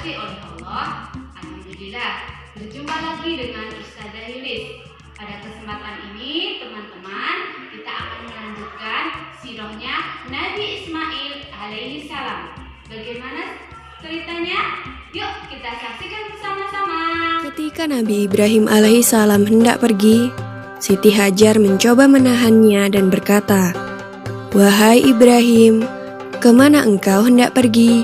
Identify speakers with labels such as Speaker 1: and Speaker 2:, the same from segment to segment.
Speaker 1: dirahmati oleh Allah. Alhamdulillah, berjumpa lagi dengan Ustazah Yulis. Pada kesempatan ini, teman-teman, kita akan melanjutkan sirahnya Nabi Ismail alaihi salam. Bagaimana ceritanya? Yuk kita saksikan bersama-sama.
Speaker 2: Ketika Nabi Ibrahim alaihi salam hendak pergi, Siti Hajar mencoba menahannya dan berkata, "Wahai Ibrahim, kemana engkau hendak pergi?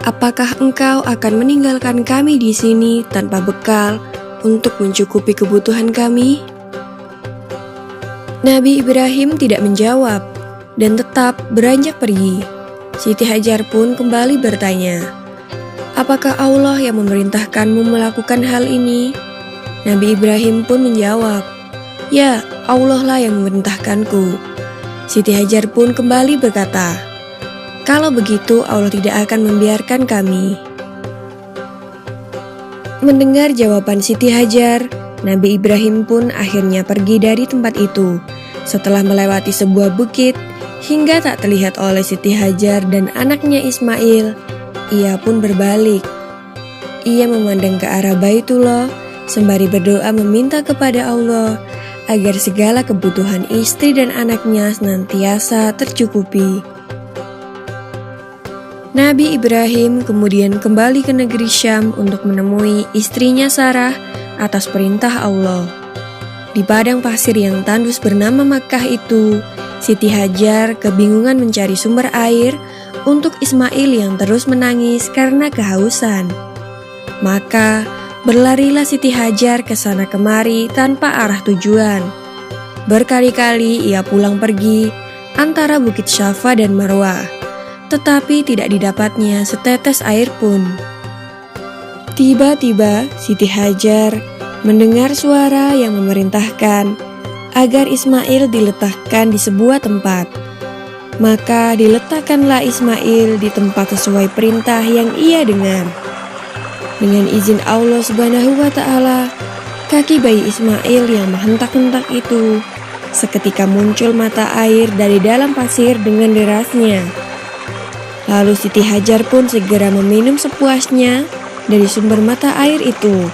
Speaker 2: Apakah engkau akan meninggalkan kami di sini tanpa bekal untuk mencukupi kebutuhan kami?" Nabi Ibrahim tidak menjawab dan tetap beranjak pergi. Siti Hajar pun kembali bertanya, "Apakah Allah yang memerintahkanmu melakukan hal ini?" Nabi Ibrahim pun menjawab, "Ya, Allah lah yang memerintahkanku." Siti Hajar pun kembali berkata, "Kalau begitu Allah tidak akan membiarkan kami." Mendengar jawaban Siti Hajar, Nabi Ibrahim pun akhirnya pergi dari tempat itu. Setelah melewati sebuah bukit, hingga tak terlihat oleh Siti Hajar dan anaknya Ismail, ia pun berbalik. Ia memandang ke arah Baitullah, sembari berdoa meminta kepada Allah agar segala kebutuhan istri dan anaknya senantiasa tercukupi. Nabi Ibrahim kemudian kembali ke negeri Syam untuk menemui istrinya Sarah atas perintah Allah. Di padang pasir yang tandus bernama Makkah itu, Siti Hajar kebingungan mencari sumber air untuk Ismail yang terus menangis karena kehausan. Maka berlarilah Siti Hajar ke sana kemari tanpa arah tujuan. Berkali-kali ia pulang pergi antara Bukit Syafa dan Marwah, tetapi tidak didapatnya setetes air pun. Tiba-tiba Siti Hajar mendengar suara yang memerintahkan agar Ismail diletakkan di sebuah tempat. Maka diletakkanlah Ismail di tempat sesuai perintah yang ia dengar. Dengan izin Allah Subhanahu wa Ta'ala, kaki bayi Ismail yang menghentak-hentak itu seketika muncul mata air dari dalam pasir dengan derasnya. Lalu Siti Hajar pun segera meminum sepuasnya dari sumber mata air itu,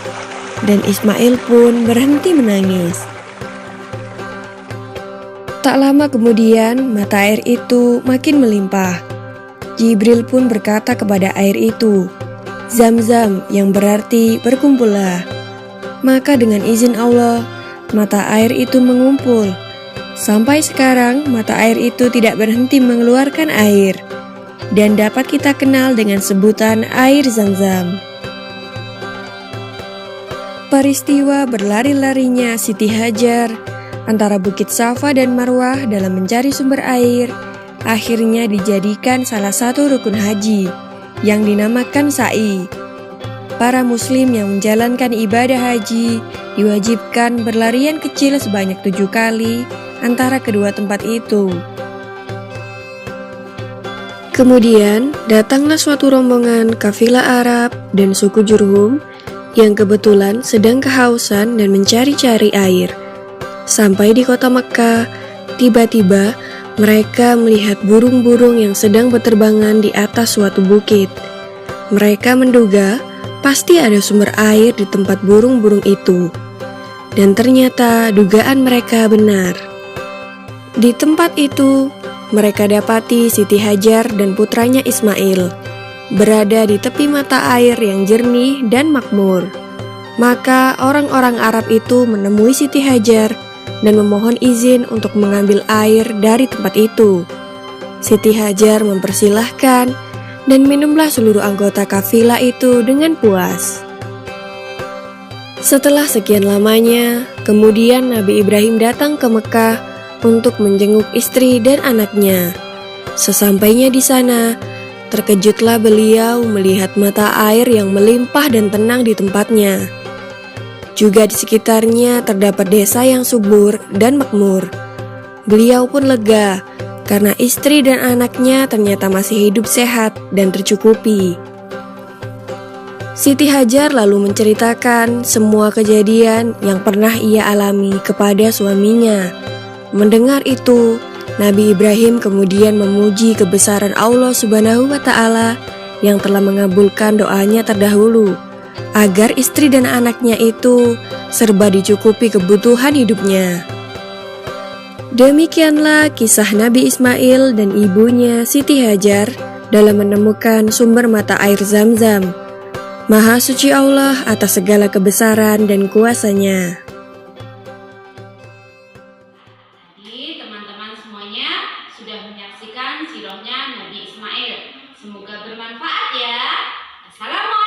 Speaker 2: dan Ismail pun berhenti menangis. Tak lama kemudian, mata air itu makin melimpah. Jibril pun berkata kepada air itu, "Zam-zam," yang berarti berkumpullah. Maka dengan izin Allah, mata air itu mengumpul. Sampai sekarang, mata air itu tidak berhenti mengeluarkan air, dan dapat kita kenal dengan sebutan air Zam-zam. Peristiwa berlari-larinya Siti Hajar antara Bukit Safa dan Marwah dalam mencari sumber air akhirnya dijadikan salah satu rukun haji yang dinamakan sa'i. Para muslim yang menjalankan ibadah haji diwajibkan berlarian kecil sebanyak 7 kali antara kedua tempat itu. Kemudian datanglah suatu rombongan kafilah Arab dan suku Jurhum yang kebetulan sedang kehausan dan mencari-cari air. Sampai di kota Mekkah, tiba-tiba mereka melihat burung-burung yang sedang berterbangan di atas suatu bukit. Mereka menduga pasti ada sumber air di tempat burung-burung itu. Dan ternyata dugaan mereka benar. Di tempat itu, mereka dapati Siti Hajar dan putranya Ismail berada di tepi mata air yang jernih dan makmur. Maka orang-orang Arab itu menemui Siti Hajar dan memohon izin untuk mengambil air dari tempat itu. Siti Hajar mempersilahkan dan minumlah seluruh anggota kafilah itu dengan puas. Setelah sekian lamanya, kemudian Nabi Ibrahim datang ke Mekkah untuk menjenguk istri dan anaknya. Sesampainya di sana, terkejutlah beliau melihat mata air yang melimpah dan tenang di tempatnya. Juga di sekitarnya terdapat desa yang subur dan makmur. Beliau pun lega karena istri dan anaknya ternyata masih hidup sehat dan tercukupi. Siti Hajar lalu menceritakan semua kejadian yang pernah ia alami kepada suaminya. Mendengar itu, Nabi Ibrahim kemudian memuji kebesaran Allah Subhanahu wa Ta'ala yang telah mengabulkan doanya terdahulu, agar istri dan anaknya itu serba dicukupi kebutuhan hidupnya. Demikianlah kisah Nabi Ismail dan ibunya Siti Hajar dalam menemukan sumber mata air Zam-Zam. Maha suci Allah atas segala kebesaran dan kuasanya.
Speaker 1: Tadi teman-teman semuanya sudah menyaksikan sirahnya Nabi Ismail. Semoga bermanfaat ya. Assalamualaikum.